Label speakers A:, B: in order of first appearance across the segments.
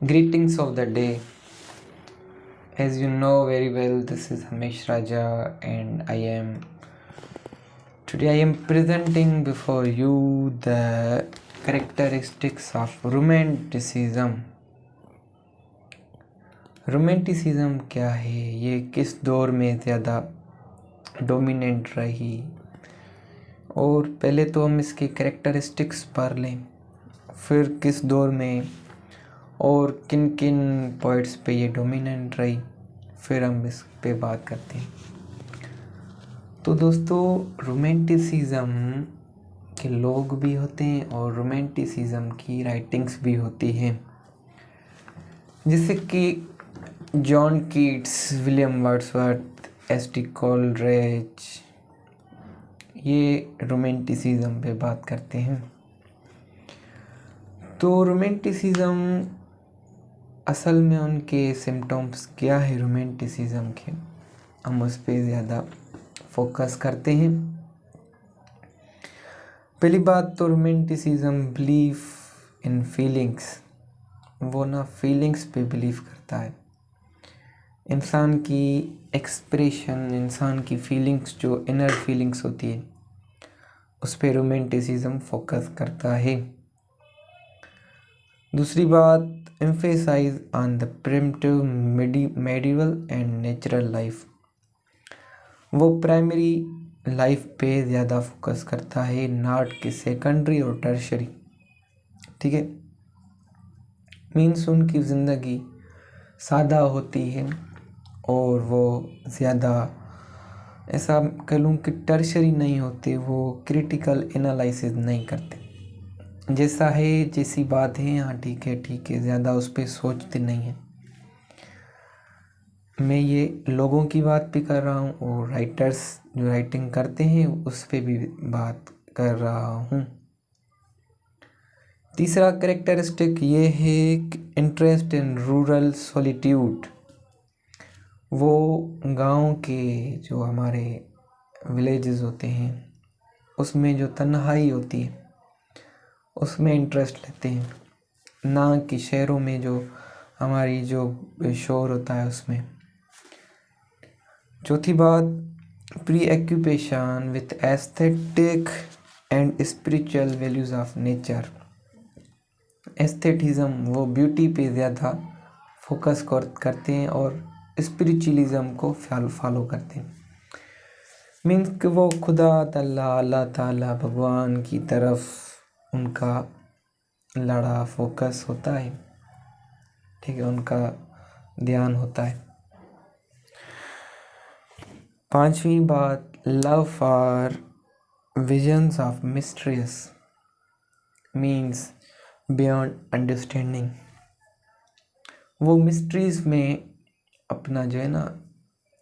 A: Greetings of the day. As you know very well, this is Hamish Raja, and today I am presenting before you the characteristics of romanticism. Romanticism क्या है, ये किस दौर में ज़्यादा dominant रही, और पहले तो हम इसके कैरेक्टरिस्टिक्स पढ़ लें, फिर किस दौर में और किन किन पॉइंट्स पे ये डोमिनेंट रही, फिर हम इस पे बात करते हैं। तो दोस्तों, रोमेंटिसिज्म के लोग भी होते हैं और रोमेंटिसिज्म की राइटिंग्स भी होती हैं, जैसे कि John Keats, William Wordsworth, ST. Coleridge, ये रोमेंटिसिज्म पे बात करते हैं। तो रोमेंटिसिज्म असल में उनके सिम्टम्स क्या है रोमेंटिसिज्म के, हम उस पर ज़्यादा फोकस करते हैं। पहली बात तो रोमेंटिसिज्म बिलीफ इन फीलिंग्स, वो ना फीलिंग्स पे बिलीव करता है। इंसान की एक्सप्रेशन, इंसान की फीलिंग्स, जो इनर फीलिंग्स होती है, उस पे रोमेंटिसिज्म फोकस करता है। दूसरी बात, emphasize on the primitive, medieval and natural life, वो प्राइमरी लाइफ पे ज़्यादा फोकस करता है, नॉट कि सेकेंडरी और टर्शरी। ठीक है, मीन्स उनकी ज़िंदगी सादा होती है और वो ज़्यादा ऐसा कह लूँ कि टर्शरी नहीं होते, वो क्रिटिकल एनालिसिस नहीं करते। जैसा है, जैसी बात है, हाँ ठीक है, ज़्यादा उस पर सोचते नहीं हैं। मैं ये लोगों की बात भी कर रहा हूँ और राइटर्स जो राइटिंग करते हैं उस पर भी बात कर रहा हूँ। तीसरा कैरेक्टरिस्टिक ये है कि इंटरेस्ट इन रूरल सॉलिट्यूड, वो गांव के जो हमारे विलेजेस होते हैं उसमें जो तन्हाई होती है उसमें इंटरेस्ट लेते हैं, ना कि शहरों में जो हमारी जो शोर होता है उसमें। चौथी बात, preoccupation with aesthetic and spiritual values of nature. Aestheticism, वो ब्यूटी पे ज़्यादा फोकस करते हैं और स्पिरिचुअलिज्म को फॉलो करते हैं। मीन्स कि वो खुदा ताला, अल्लाह ताला, भगवान की तरफ उनका लड़ा फोकस होता है। ठीक है, उनका ध्यान होता है। पांचवी बात, love for visions of mysteries, means beyond understanding, वो मिस्ट्रीज में अपना जो है ना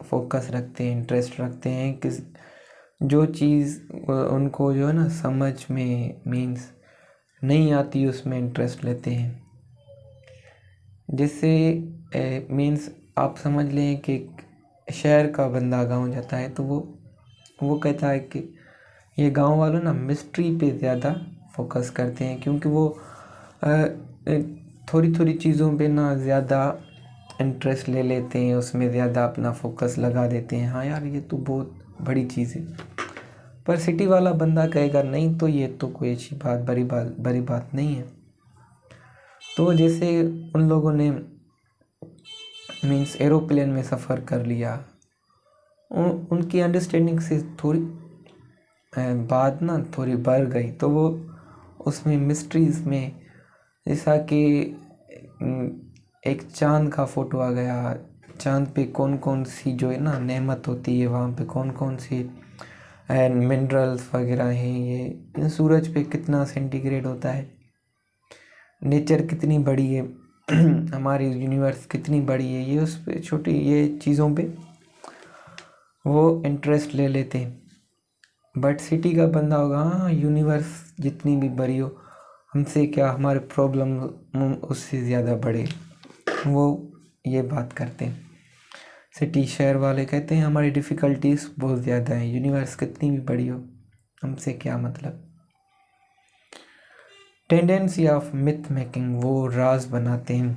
A: फोकस रखते हैं, इंटरेस्ट रखते हैं कि जो चीज़ उनको जो है ना समझ में मीन्स नहीं आती, उसमें इंटरेस्ट लेते हैं। जैसे मीन्स आप समझ लें कि शहर का बंदा गांव जाता है तो वो कहता है कि ये गांव वालों ना मिस्ट्री पे ज़्यादा फोकस करते हैं, क्योंकि वो थोड़ी थोड़ी चीज़ों पे ना ज़्यादा इंटरेस्ट ले लेते हैं, उसमें ज़्यादा अपना फोकस लगा देते हैं। हाँ यार, ये तो बहुत बड़ी चीज़ है। पर सिटी वाला बंदा कहेगा नहीं, तो ये तो कोई अच्छी बात, बड़ी बात नहीं है। तो जैसे उन लोगों ने मीन्स एरोप्लेन में सफ़र कर लिया, उनकी अंडरस्टैंडिंग से थोड़ी बात ना थोड़ी बढ़ गई, तो वो उसमें मिस्ट्रीज में, जैसा कि एक चांद का फ़ोटो आ गया, चांद पे कौन कौन सी जो है ना नेमत होती है, वहाँ पे कौन कौन सी मिनरल्स वगैरह हैं, ये सूरज पे कितना सेंटीग्रेड होता है, नेचर कितनी बड़ी है, हमारी यूनिवर्स कितनी बड़ी है, ये उस पे छोटी ये चीज़ों पे वो इंटरेस्ट ले लेते हैं। बट सिटी का बंदा होगा, हाँ यूनिवर्स जितनी भी बड़ी हो, हमसे क्या, हमारे प्रॉब्लम उससे ज़्यादा बड़े, वो ये बात करते हैं। सिटी शहर वाले कहते हैं हमारी डिफ़िकल्टीज बहुत ज़्यादा है, यूनिवर्स कितनी भी बड़ी हो, हमसे क्या मतलब। टेंडेंसी ऑफ मिथ मेकिंग, वो राज बनाते हैं,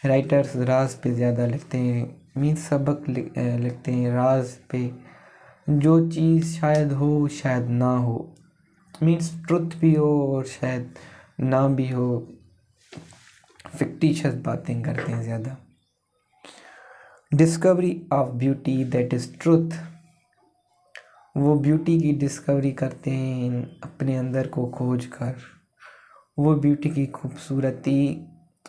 A: राइटर्स राज पे ज़्यादा लिखते हैं, मीन्स सबक लिखते हैं राज पे। जो चीज़ शायद हो शायद ना हो, मीन्स ट्रुथ भी हो और शायद ना भी हो, फिक्टिशियस बातें करते हैं ज़्यादा। Discovery of beauty that is truth, वो ब्यूटी की डिस्कवरी करते हैं अपने अंदर को खोज कर। वो ब्यूटी की खूबसूरती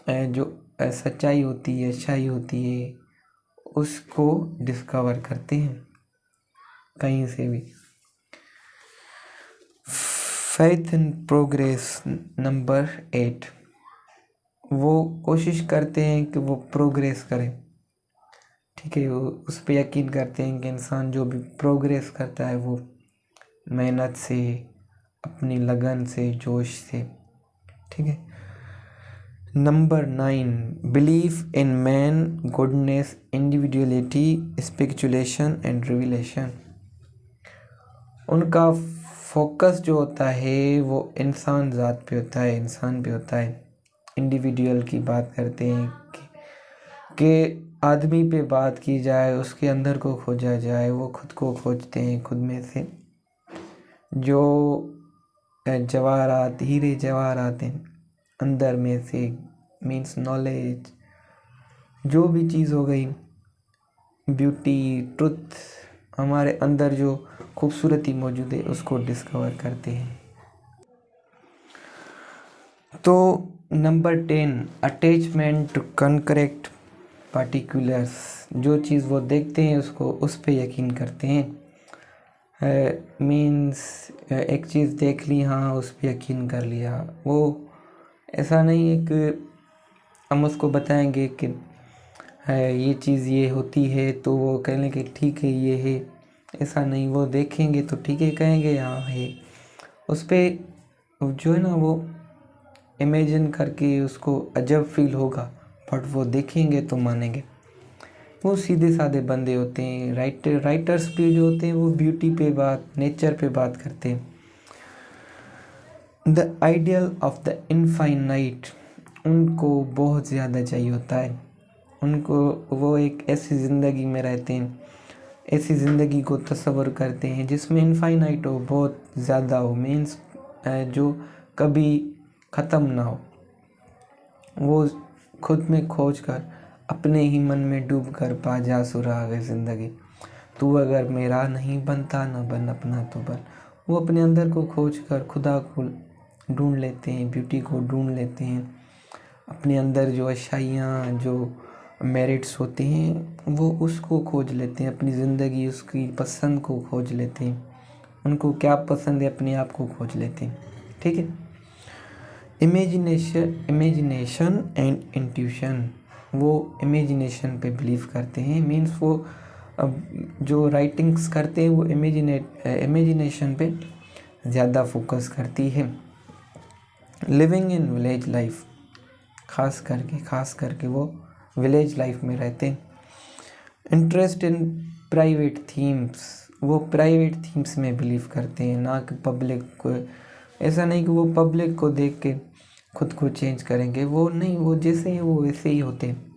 A: जो सच्चाई होती है, अच्छाई होती है, उसको डिस्कवर करते हैं कहीं से भी। फेथ इन प्रोग्रेस नंबर 8, वो कोशिश करते हैं कि वो प्रोग्रेस करें, ठीक है। वो उस पर यकीन करते हैं कि इंसान जो भी प्रोग्रेस करता है वो मेहनत से, अपनी लगन से, जोश से, ठीक है। Number 9, believe in man, goodness, individuality, spiritualisation and revelation. उनका फोकस जो होता है वो इंसान ज़ात पे होता है, इंसान पे होता है। इंडिविजुअल की बात करते हैं कि आदमी पे बात की जाए, उसके अंदर को खोजा जाए, वो खुद को खोजते हैं खुद में से। जो जवाहरात, हीरे जवाहरात हैं अंदर में से, मीन्स नॉलेज, जो भी चीज़ हो गई, ब्यूटी, ट्रुथ, हमारे अंदर जो खूबसूरती मौजूद है उसको डिस्कवर करते हैं। तो number 10, attachment to concrete particulars, जो चीज़ वो देखते हैं उसको उस पे यकीन करते हैं। मीन्स एक चीज़ देख ली, हाँ उस पे यकीन कर लिया। वो ऐसा नहीं है कि हम उसको बताएंगे कि ये चीज़ ये होती है तो वो कह लें कि ठीक है ये है, ऐसा नहीं। वो देखेंगे तो ठीक है कहेंगे हाँ है, उस पर जो है ना वो इमेजिन करके उसको अजब फील होगा, बट वो देखेंगे तो मानेंगे। वो सीधे साधे बंदे होते हैं। राइटर्स भी जो होते हैं वो ब्यूटी पे बात, नेचर पे बात करते हैं। The ideal of the infinite, उनको बहुत ज़्यादा चाहिए होता है। उनको वो एक ऐसी ज़िंदगी में रहते हैं, ऐसी ज़िंदगी को तस्वर करते हैं जिसमें इनफाइनाइट हो, बहुत ज़्यादा हो, मीन्स जो कभी ख़त्म ना हो। वो खुद में खोज कर, अपने ही मन में डूब कर पा जा सुराग ज़िंदगी। तू अगर मेरा नहीं बनता न बन अपना तो बन। वो अपने अंदर को खोज कर खुदा को ढूंढ लेते हैं, ब्यूटी को ढूंढ लेते हैं। अपने अंदर जो अच्छाइयाँ, जो मेरिट्स होते हैं वो उसको खोज लेते हैं। अपनी ज़िंदगी, उसकी पसंद को खोज लेते हैं। उनको क्या पसंद है अपने आप को खोज लेते हैं, ठीक है। इमेजिनेशन एंड इंट्यूशन, वो इमेजिनेशन पे बिलीव करते हैं। मीन्स वो अब जो राइटिंग्स करते हैं वो इमेजिनेशन पे ज़्यादा फोकस करती है। लिविंग इन विलेज लाइफ, खास करके वो विलेज लाइफ में रहते हैं। इंटरेस्ट इन प्राइवेट थीम्स, वो प्राइवेट थीम्स में बिलीव करते हैं, ना कि पब्लिक को। ऐसा नहीं कि वो पब्लिक को देख के खुद को चेंज करेंगे, वो नहीं, वो जैसे हैं वो वैसे ही होते हैं।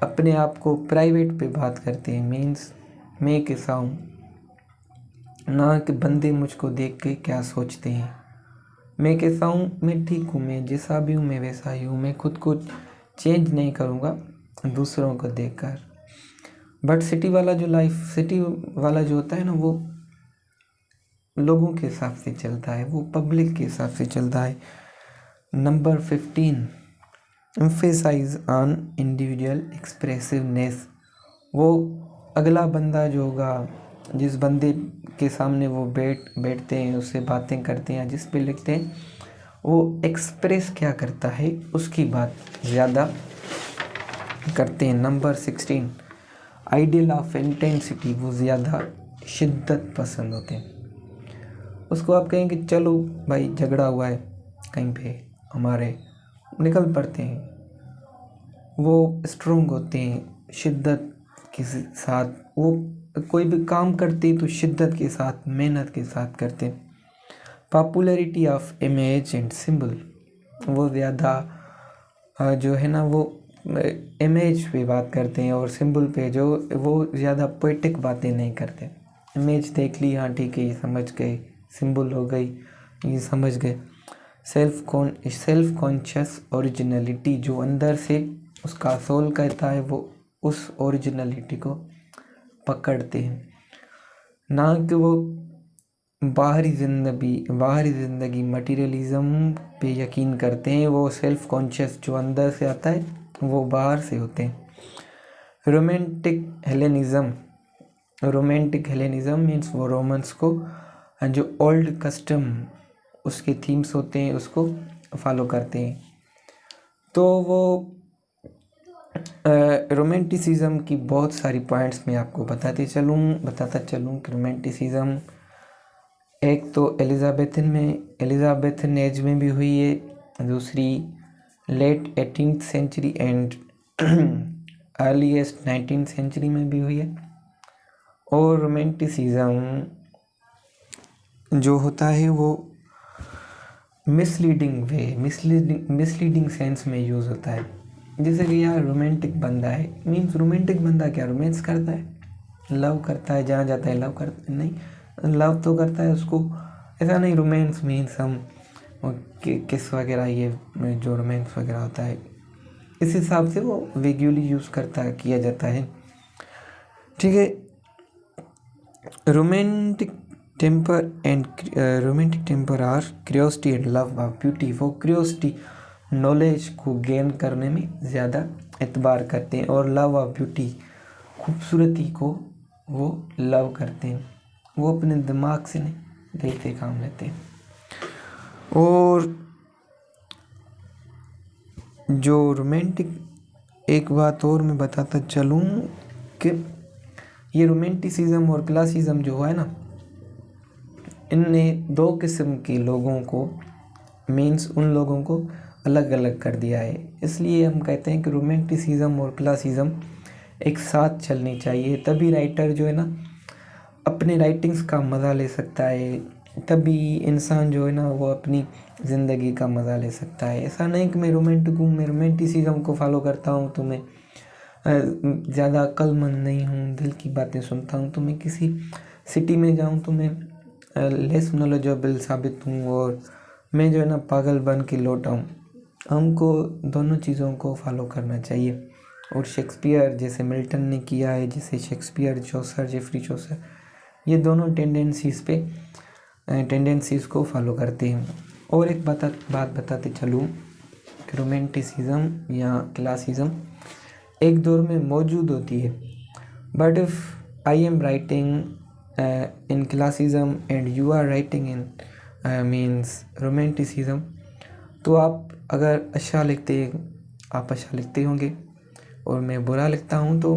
A: अपने आप को प्राइवेट पे बात करते हैं, मीन्स मैं कैसा हूँ, ना कि बंदे मुझको देख के क्या सोचते हैं। मैं कैसा हूँ, मैं ठीक हूँ, मैं जैसा भी हूँ मैं वैसा ही हूँ। मैं खुद को चेंज नहीं करूँगा दूसरों को देखकर। बट सिटी वाला जो होता है ना, वो लोगों के हिसाब से चलता है, वो पब्लिक के हिसाब से चलता है। नंबर 15, एम्फेसाइज ऑन इंडिविजुअल एक्सप्रेसिवनेस, वो अगला बंदा जो होगा, जिस बंदे के सामने वो बैठते हैं, उससे बातें करते हैं, जिस पे लिखते हैं, वो एक्सप्रेस क्या करता है उसकी बात ज़्यादा करते हैं। नंबर 16, आइडियल ऑफ इंटेंसिटी, वो ज़्यादा शिद्दत पसंद होते हैं। उसको आप कहेंगे चलो भाई झगड़ा हुआ है कहीं पे, हमारे निकल पड़ते हैं। वो स्ट्रोंग होते हैं, शिद्दत के साथ वो कोई भी काम करते तो शिद्दत के साथ, मेहनत के साथ करते। Popularity of image and symbol, वो ज़्यादा जो है ना वो इमेज पे बात करते हैं और सिंबल पे, जो वो ज़्यादा पोएटिक बातें नहीं करते। इमेज देख ली, हाँ ठीक है ये समझ गए, सिंबल हो गई ये समझ गए। सेल्फ कॉन्शियस ओरिजिनलिटी, जो अंदर से उसका सोल कहता है, वो उस ओरिजिनलिटी को पकड़ते हैं, ना कि वो बाहरी ज़िंदगी मटीरियलिज़म पे यकीन करते हैं। वो सेल्फ कॉन्शियस जो अंदर से आता है, वो बाहर से होते हैं। रोमांटिक हेलेनिज्म मीन्स वो रोमन्स को जो ओल्ड कस्टम उसके थीम्स होते हैं उसको फॉलो करते हैं। तो वो रोमांटिसिज्म की बहुत सारी पॉइंट्स मैं आपको बताता चलूँ कि रोमांटिसिज्म एक तो एलिजाबेथन एज में भी हुई है, दूसरी late 18th century and earliest 19th century में भी हुई है। और रोमांटिसिज्म जो होता है वो मिसलीडिंग सेंस में यूज़ होता है। जैसे कि यार रोमांटिक बंदा है, मीन्स रोमांटिक बंदा क्या रोमांस करता है, लव करता है, जहाँ जाता है लव करता है, नहीं लव तो करता है उसको, ऐसा नहीं रोमांस मीन्स हम किस वगैरह, ये जो रोमांस वगैरह होता है इस हिसाब से वो वेग्यूली यूज़ किया जाता है, ठीक है। Romantic temper are curiosity and love of beauty. वो क्यूरियोसिटी नॉलेज को गेन करने में ज़्यादा एतबार करते हैं, और लव ऑफ ब्यूटी खूबसूरती को वो लव करते हैं। वो अपने दिमाग से नहीं, दिल से काम लेते हैं। और जो रोमांटिक, एक बात और मैं बताता चलूँ कि ये रोमांटिसिज्म और क्लासिज्म जो है ना, इनने दो किस्म के लोगों को, मीन्स उन लोगों को अलग अलग कर दिया है। इसलिए हम कहते हैं कि रोमांटिसिज्म और क्लासिज्म एक साथ चलनी चाहिए, तभी राइटर जो है ना अपने राइटिंग्स का मज़ा ले सकता है, तभी इंसान जो है ना वो अपनी ज़िंदगी का मज़ा ले सकता है। ऐसा नहीं कि मैं रोमांटिक हूँ, मैं रोमांटिसिज्म को फॉलो करता हूँ तो मैं ज़्यादा अक्लमंद नहीं हूँ, दिल की बातें सुनता हूँ, तो मैं किसी सिटी में जाऊँ तो मैं लेस नॉलेजेबल साबित हूँ और मैं जो है ना पागल बन के लौटा हूँ। हमको दोनों चीज़ों को फॉलो करना चाहिए। और शेक्सपियर जैसे मिल्टन ने किया है, जैसे शेक्सपियर, जेफरी चौसर, ये दोनों टेंडेंसीज़ को फॉलो करते हैं। और एक बात बताते चलूँ कि रोमांटिसिज्म या क्लासिज्म एक दौर में मौजूद होती है, but if I am writing in classicism and you are writing in means romanticism, तो आप अगर अच्छा लिखते होंगे और मैं बुरा लिखता हूँ, तो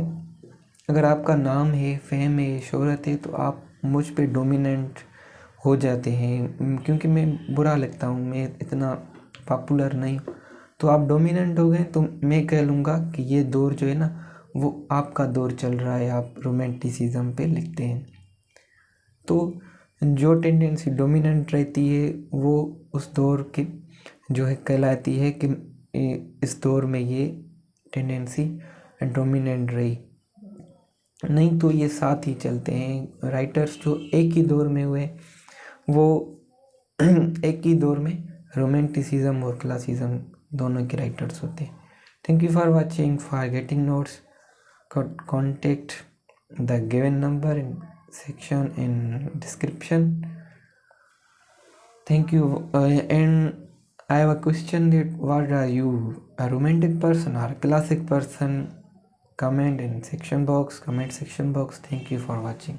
A: अगर आपका नाम है, फेम है, शोहरत है, तो आप मुझ पे डोमिनेंट हो जाते हैं। क्योंकि मैं बुरा लिखता हूँ, मैं इतना पॉपुलर नहीं, तो आप डोमिनेंट हो गए, तो मैं कह लूँगा कि ये दौर जो है ना वो आपका दौर चल रहा है, आप रोमांटिसिज्म पे लिखते हैं। तो जो टेंडेंसी डोमिनेंट रहती है वो उस दौर के जो है कहलाती है कि इस दौर में ये टेंडेंसी डोमिनेंट रही, नहीं तो ये साथ ही चलते हैं। राइटर्स जो एक ही दौर में हुए वो एक ही दौर में रोमांटिसिज्म और क्लासिज्म दोनों के राइटर्स होते हैं। Thank you for watching. For getting notes contact the given number in section in description. Thank you. And I have a question that what are you, a romantic person or a classic person? Comment section box. Thank you for watching.